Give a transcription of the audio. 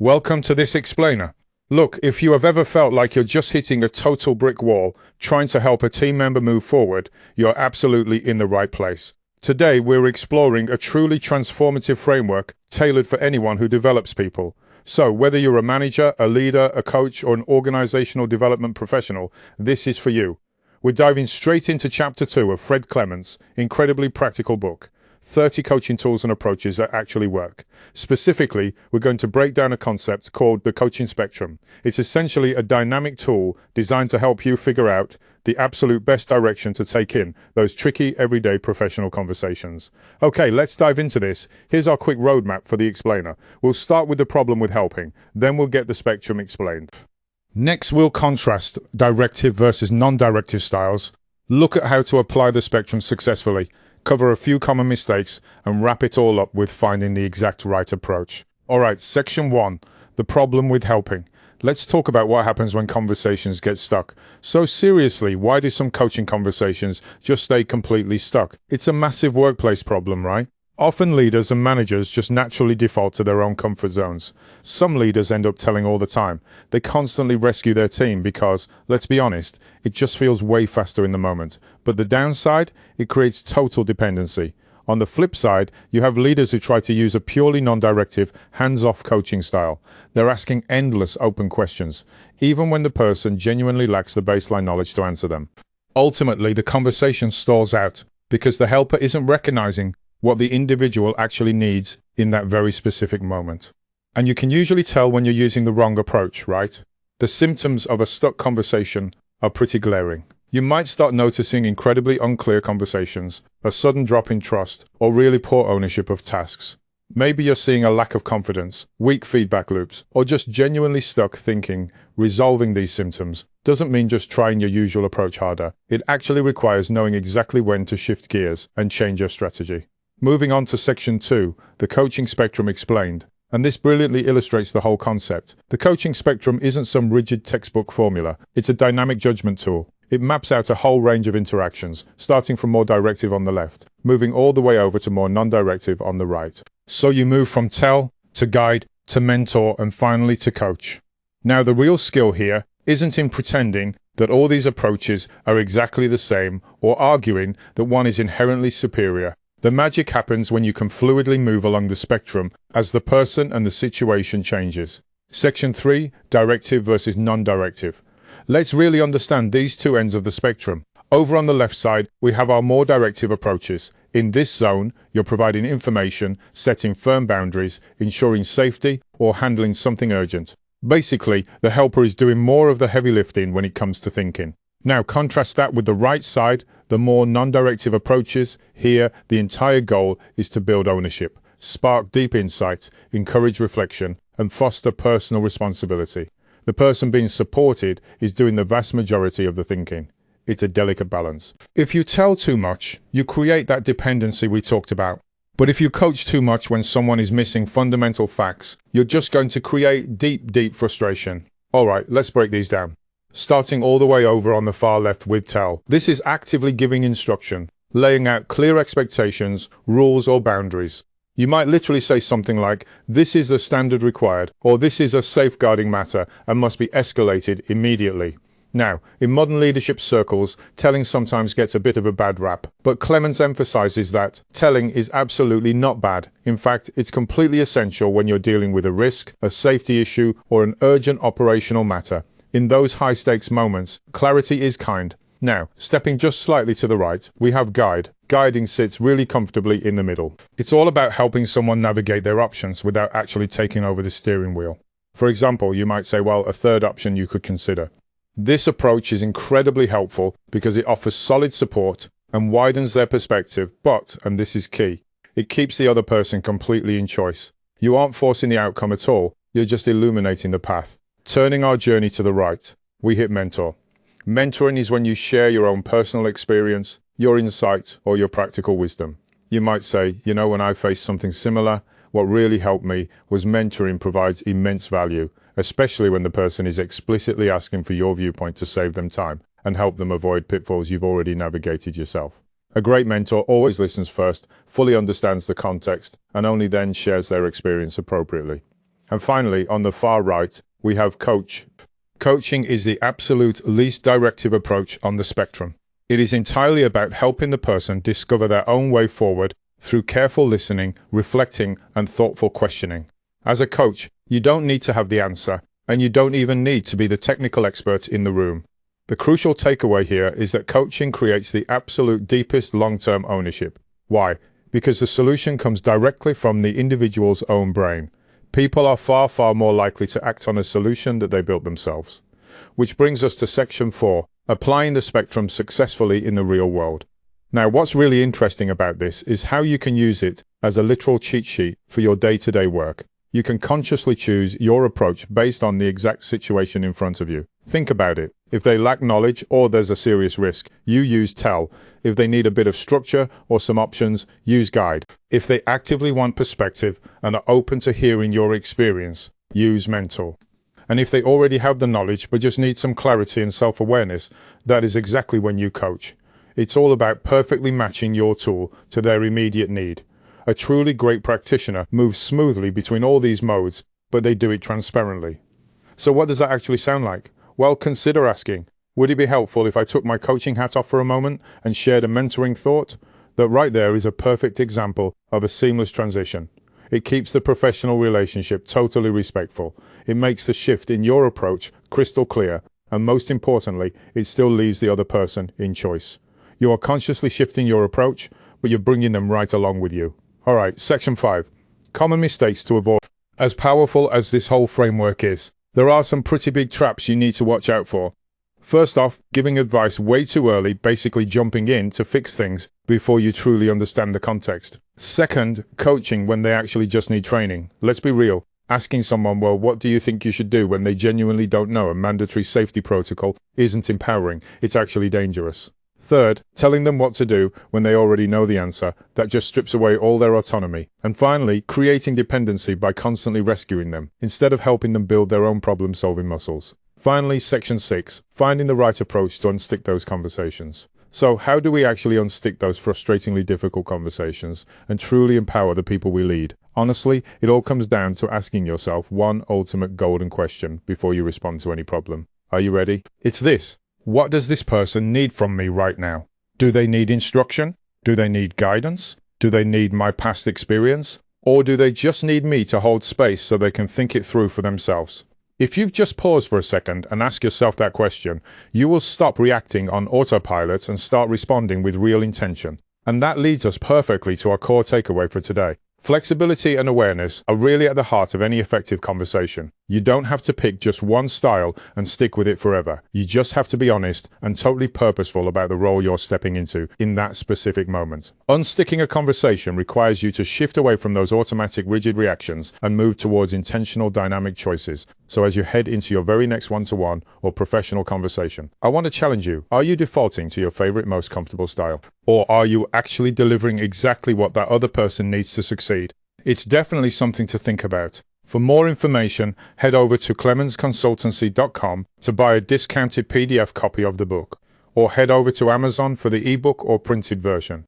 Welcome to this explainer. Look, if you have ever felt like you're just hitting a total brick wall trying to help a team member move forward, you're absolutely in the right place. Today, we're exploring a truly transformative framework tailored for anyone who develops people. So, whether you're a manager, a leader, a coach, or an organizational development professional, this is for you. We're diving straight into Chapter 2 of Fred Clements' incredibly practical book, 30 coaching tools and approaches that actually work. Specifically, we're going to break down a concept called the coaching spectrum. It's essentially a dynamic tool designed to help you figure out the absolute best direction to take in those tricky, everyday professional conversations. Okay, let's dive into this. Here's our quick roadmap for the explainer. We'll start with the problem with helping, then we'll get the spectrum explained. Next, we'll contrast directive versus non-directive styles, look at how to apply the spectrum successfully, cover a few common mistakes, and wrap it all up with finding the exact right approach. Alright, section 1, the problem with helping. Let's talk about what happens when conversations get stuck. So seriously, why do some coaching conversations just stay completely stuck? It's a massive workplace problem, right? Often leaders and managers just naturally default to their own comfort zones. Some leaders end up telling all the time. They constantly rescue their team because, let's be honest, it just feels way faster in the moment. But the downside? It creates total dependency. On the flip side, you have leaders who try to use a purely non-directive, hands-off coaching style. They're asking endless open questions, even when the person genuinely lacks the baseline knowledge to answer them. Ultimately, the conversation stalls out because the helper isn't recognizing what the individual actually needs in that very specific moment. And you can usually tell when you're using the wrong approach, right? The symptoms of a stuck conversation are pretty glaring. You might start noticing incredibly unclear conversations, a sudden drop in trust, or really poor ownership of tasks. Maybe you're seeing a lack of confidence, weak feedback loops, or just genuinely stuck thinking. Resolving these symptoms doesn't mean just trying your usual approach harder. It actually requires knowing exactly when to shift gears and change your strategy. Moving on to section 2, the coaching spectrum explained. And this brilliantly illustrates the whole concept. The coaching spectrum isn't some rigid textbook formula. It's a dynamic judgment tool. It maps out a whole range of interactions, starting from more directive on the left, moving all the way over to more non-directive on the right. So you move from tell, to guide, to mentor, and finally to coach. Now the real skill here isn't in pretending that all these approaches are exactly the same or arguing that one is inherently superior. The magic happens when you can fluidly move along the spectrum as the person and the situation changes. Section 3, directive versus non-directive. Let's really understand these two ends of the spectrum. Over on the left side, we have our more directive approaches. In this zone, you're providing information, setting firm boundaries, ensuring safety, or handling something urgent. Basically, the helper is doing more of the heavy lifting when it comes to thinking. Now contrast that with the right side, the more non-directive approaches. Here, the entire goal is to build ownership, spark deep insight, encourage reflection, and foster personal responsibility. The person being supported is doing the vast majority of the thinking. It's a delicate balance. If you tell too much, you create that dependency we talked about. But if you coach too much when someone is missing fundamental facts, you're just going to create deep frustration. All right, let's break these down. Starting all the way over on the far left with tell. This is actively giving instruction, laying out clear expectations, rules or boundaries. You might literally say something like, this is the standard required, or this is a safeguarding matter and must be escalated immediately. Now, in modern leadership circles, telling sometimes gets a bit of a bad rap, but Clements emphasizes that telling is absolutely not bad. In fact, it's completely essential when you're dealing with a risk, a safety issue, or an urgent operational matter. In those high-stakes moments, clarity is kind. Now, stepping just slightly to the right, we have guide. Guiding sits really comfortably in the middle. It's all about helping someone navigate their options without actually taking over the steering wheel. For example, you might say, well, a third option you could consider. This approach is incredibly helpful because it offers solid support and widens their perspective, but, and this is key, it keeps the other person completely in choice. You aren't forcing the outcome at all, you're just illuminating the path. Turning our journey to the right, we hit mentor. Mentoring is when you share your own personal experience, your insight, or your practical wisdom. You might say, you know, when I faced something similar, what really helped me was mentoring provides immense value, especially when the person is explicitly asking for your viewpoint to save them time and help them avoid pitfalls you've already navigated yourself. A great mentor always listens first, fully understands the context, and only then shares their experience appropriately. And finally, on the far right, we have coach. Coaching is the absolute least directive approach on the spectrum. It is entirely about helping the person discover their own way forward through careful listening, reflecting, and thoughtful questioning. As a coach, you don't need to have the answer, and you don't even need to be the technical expert in the room. The crucial takeaway here is that coaching creates the absolute deepest long-term ownership. Why? Because the solution comes directly from the individual's own brain. People are far, far more likely to act on a solution that they built themselves. Which brings us to section 4, applying the spectrum successfully in the real world. Now, what's really interesting about this is how you can use it as a literal cheat sheet for your day-to-day work. You can consciously choose your approach based on the exact situation in front of you. Think about it. If they lack knowledge or there's a serious risk, you use tell. If they need a bit of structure or some options, use guide. If they actively want perspective and are open to hearing your experience, use mentor. And if they already have the knowledge but just need some clarity and self-awareness, that is exactly when you coach. It's all about perfectly matching your tool to their immediate need. A truly great practitioner moves smoothly between all these modes, but they do it transparently. So what does that actually sound like? Well, consider asking, would it be helpful if I took my coaching hat off for a moment and shared a mentoring thought? That right there is a perfect example of a seamless transition. It keeps the professional relationship totally respectful. It makes the shift in your approach crystal clear, and most importantly, it still leaves the other person in choice. You are consciously shifting your approach, but you're bringing them right along with you. All right, section 5. Common mistakes to avoid. As powerful as this whole framework is, there are some pretty big traps you need to watch out for. First off, giving advice way too early, basically jumping in to fix things before you truly understand the context. Second, coaching when they actually just need training. Let's be real. Asking someone, well, what do you think you should do when they genuinely don't know a mandatory safety protocol isn't empowering, it's actually dangerous. Third, telling them what to do when they already know the answer, that just strips away all their autonomy. And finally, creating dependency by constantly rescuing them, instead of helping them build their own problem-solving muscles. Finally, section 6, finding the right approach to unstick those conversations. So how do we actually unstick those frustratingly difficult conversations and truly empower the people we lead? Honestly, it all comes down to asking yourself one ultimate golden question before you respond to any problem. Are you ready? It's this. What does this person need from me right now? Do they need instruction? Do they need guidance? Do they need my past experience? Or do they just need me to hold space so they can think it through for themselves? If you've just paused for a second and ask yourself that question, you will stop reacting on autopilot and start responding with real intention. And that leads us perfectly to our core takeaway for today. Flexibility and awareness are really at the heart of any effective conversation. You don't have to pick just one style and stick with it forever. You just have to be honest and totally purposeful about the role you're stepping into in that specific moment. Unsticking a conversation requires you to shift away from those automatic rigid reactions and move towards intentional dynamic choices. So as you head into your very next one-to-one or professional conversation, I want to challenge you. Are you defaulting to your favorite, most comfortable style? Or are you actually delivering exactly what that other person needs to succeed? It's definitely something to think about. For more information, head over to clementsconsultancy.com to buy a discounted PDF copy of the book, or head over to Amazon for the ebook or printed version.